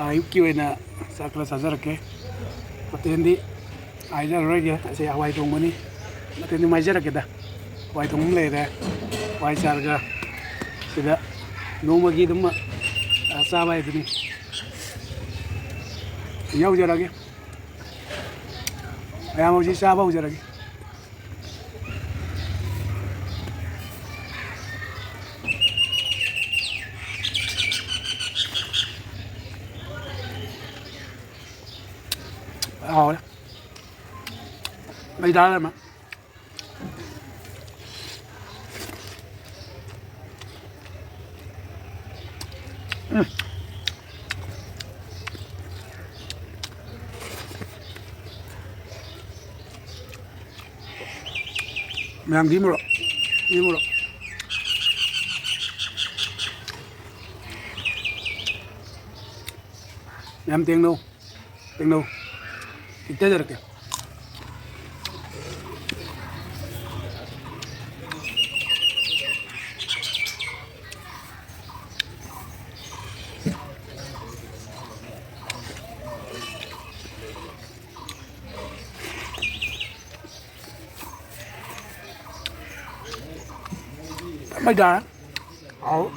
ꯑꯌꯨꯛꯀꯤ ꯑꯣꯏꯅ ꯆꯥꯛ ꯈꯔ ꯆꯥꯖꯔꯛꯀꯦ ꯃꯊꯦꯜꯗꯤ ꯍꯥꯏꯖꯔꯔꯣꯏꯒꯦ ꯑꯁꯤ ꯍꯋꯥꯏ ꯊꯣꯡꯕꯅꯤ ꯃꯊꯦꯜꯗꯤ ꯍꯥꯏꯖꯔꯛꯀꯦꯗ ꯍꯋꯥꯏ ꯊꯣꯡꯕ ꯑꯃ ꯂꯩꯔꯦ ꯍꯋꯥꯏ ꯆꯥꯔꯒ ꯁꯤꯗ ꯅꯣꯡꯃꯒꯤ ꯑꯗꯨꯝ ꯆꯥꯕ ꯍꯥꯏꯗꯨꯅꯤ ꯌꯧꯖꯔꯒꯦ ꯃꯌꯥꯝ ꯍꯧꯖꯤꯛ ꯆꯥꯕ ꯍꯧꯖꯔꯒꯦ ꯍꯥꯎꯔꯦ ꯃꯩ ꯊꯥꯔꯝꯃꯦ ꯃꯌꯥꯝ ꯃꯣꯔꯣꯛ ꯃꯣꯔꯣꯛ ꯃꯌꯥꯝ ꯇꯦꯡꯅꯧ ꯍꯦꯛꯇꯖꯔꯛꯀꯦ mày đá áo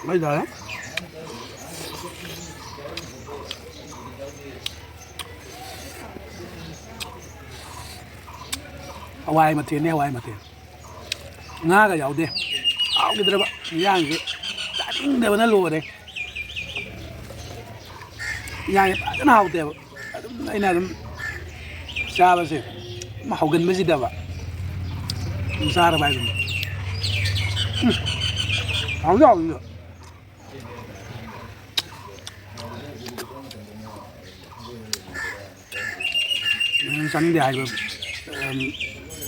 mày đá hawai mà tiền hawai mà tiền nga cái giàu đi áo cái đó bạn nhang cái đã tính đều nó lùa đây nhang cái nào đều đây là ꯆꯥꯕꯁꯦ ꯍꯧꯒꯟꯕꯁꯤꯗꯕ ꯆꯥꯔꯕ ꯍꯥꯏꯗꯨꯅꯤ ꯍꯥꯎꯁꯨ ꯍꯥꯎꯁꯨ ꯆꯥꯅꯤꯡꯗꯦ ꯍꯥꯏꯕ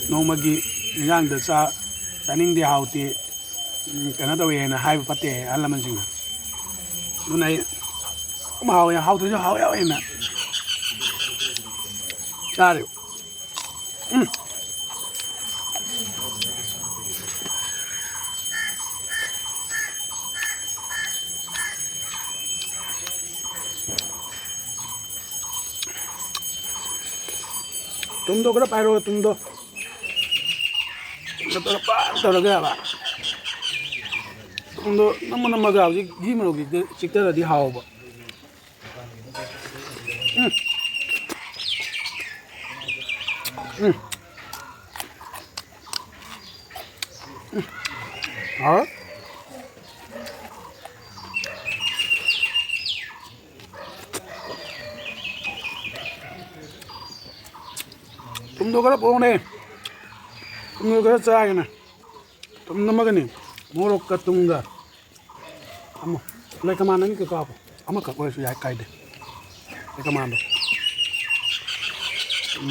ꯅꯣꯡꯃꯒꯤ ꯏꯟꯖꯥꯡꯗ ꯆꯥꯅꯤꯡꯗꯦ ꯍꯥꯎꯇꯦ ꯀꯩꯅꯣ ꯇꯧꯋꯦ ꯍꯥꯏꯅ ꯍꯥꯏꯕ ꯐꯠꯇꯦ ꯑꯍꯜ ꯂꯃꯟꯁꯤꯡꯅ ꯑꯗꯨꯅ ꯑꯩ ꯍꯥꯎꯋꯦ ꯍꯥꯎꯇ꯭ꯔꯁꯨ ꯍꯥꯎꯋꯦ ꯍꯥꯎꯋꯦꯅ ꯆꯥꯔꯦ tumdo kada pairo tumdo tora pa tora ga ba tumdo namma ga hauji gi mano gi chikta di haw ba ha tumdo kada pone tumdo kada chaagna tumna magani morok ka tunga amo le kamana ni ka kapo ama ka ko su ya kaide le kamando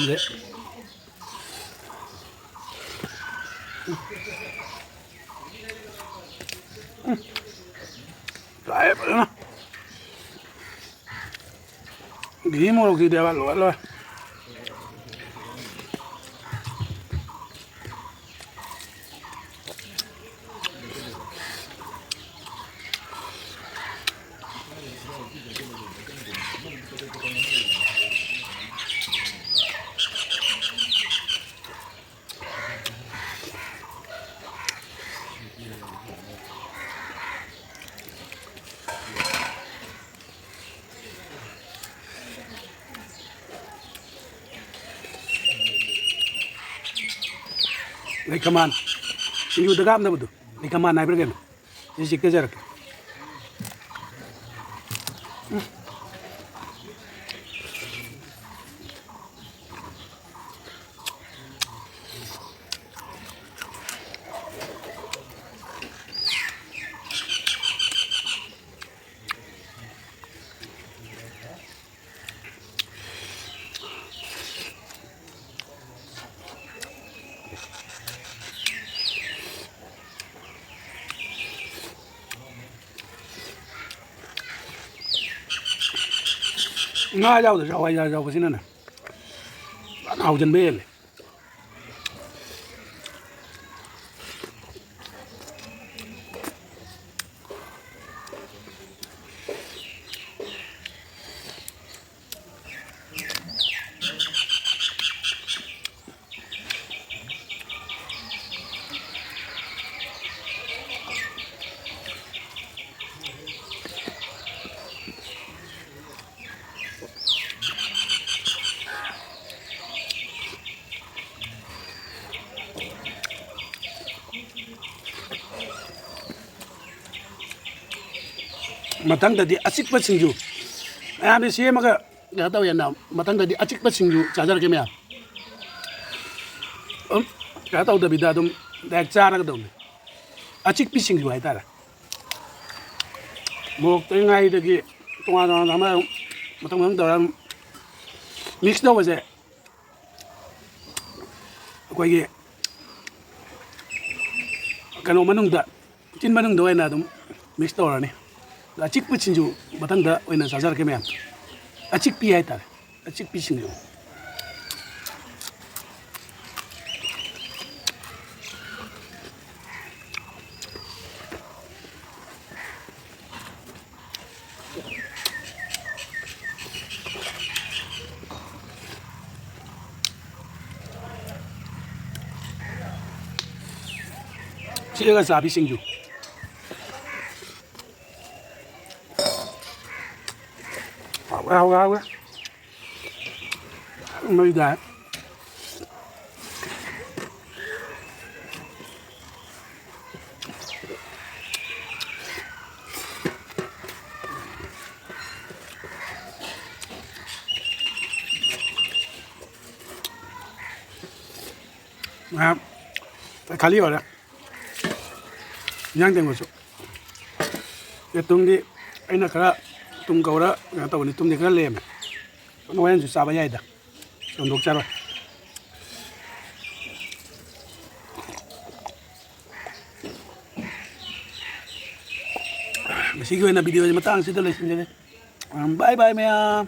le Đấy, nó ghi một gì đều lỗi rồi lấy kaman yêu được gam đâu được lấy kaman này biết cái gì chỉ cái gì được nga rau thì rau hay rau cái gì nữa nè hàu chân bê này ꯃꯊꯪꯗꯗꯤ ꯑꯆꯤꯛꯄ ꯁꯤꯡꯖꯨ ꯃꯌꯥꯝꯗꯤ ꯁꯦꯝꯃꯒ ꯀꯩꯅꯣ ꯇꯧꯋꯦꯅ ꯃꯊꯪꯗꯗꯤ ꯑꯆꯤꯛꯄ ꯁꯤꯡꯖꯨ ꯆꯥꯖꯔꯛꯀꯦ ꯃꯌꯥꯝ ꯀꯩꯅꯣ ꯇꯧꯗꯕꯤꯗ ꯑꯗꯨꯝ ꯗꯥꯏꯔꯦꯛ ꯆꯥꯔꯒꯗꯧꯅꯤ ꯑꯆꯤꯛꯄꯤ ꯁꯤꯡꯖꯨ ꯍꯥꯏꯇꯥꯔꯦ ꯃꯣꯔꯣꯛ ꯇꯩꯉꯥꯏꯗꯒꯤ ꯇꯣꯉꯥꯟ ꯇꯣꯉꯥꯟ ꯑꯃ ꯃꯊꯪ ꯃꯊꯪ ꯇꯧꯔ ꯃꯤꯛꯁ ꯇꯧꯕꯁꯦ ꯑꯩꯈꯣꯏꯒꯤ ꯀꯩꯅꯣ ꯃꯅꯨꯡꯗ ꯆꯤꯟ ꯃꯅꯨꯡꯗ ꯑꯣꯏꯅ ꯑꯗꯨꯝ ꯃꯤꯛꯁ ꯇꯧꯔꯅꯤ ꯑꯆꯤꯛꯄ ꯁꯤꯡꯖꯨ ꯃꯊꯪꯗ ꯑꯣꯏꯅ ꯆꯥꯖꯔꯛꯀꯦ ꯃꯌꯥꯝ ꯑꯆꯤꯛꯄꯤ ꯍꯥꯏꯇꯥꯔꯦ ꯑꯆꯤꯛꯄꯤ ꯁꯤꯡꯖꯨ ꯆꯤꯛꯑꯒ ꯆꯥꯕꯤ ꯁꯤꯡꯖꯨ ꯍꯥꯎꯋꯦ ꯍꯥꯎꯋꯦ ꯍꯥꯎꯋꯦ ꯃꯩꯗ ꯈꯥꯂꯤ ꯑꯣꯏꯔꯦ ꯏꯟꯖꯥꯡ ꯇꯦꯡꯀꯣꯠꯁꯨ ꯇꯨꯝꯗꯤ ꯑꯩꯅ ꯈꯔ ꯇꯨꯝ ꯀꯧꯔ ꯀꯩꯅꯣ ꯇꯧꯕꯅꯤ ꯇꯨꯝꯗꯤ ꯈꯔ ꯂꯦꯝꯃꯦ ꯍꯣꯔꯦꯟꯁꯨ ꯆꯥꯕ ꯌꯥꯏꯗ ꯊꯣꯡꯗꯣꯛꯆꯔꯣꯏ ꯉꯁꯤꯒꯤ ꯑꯣꯏꯅ ꯚꯤꯗꯤꯑꯣꯁꯤ ꯃꯇꯥꯡ ꯑꯁꯤꯗ ꯂꯣꯏꯁꯤꯟꯖꯔꯦ ꯕꯥꯏ ꯕꯥꯏ ꯃꯌꯥꯝ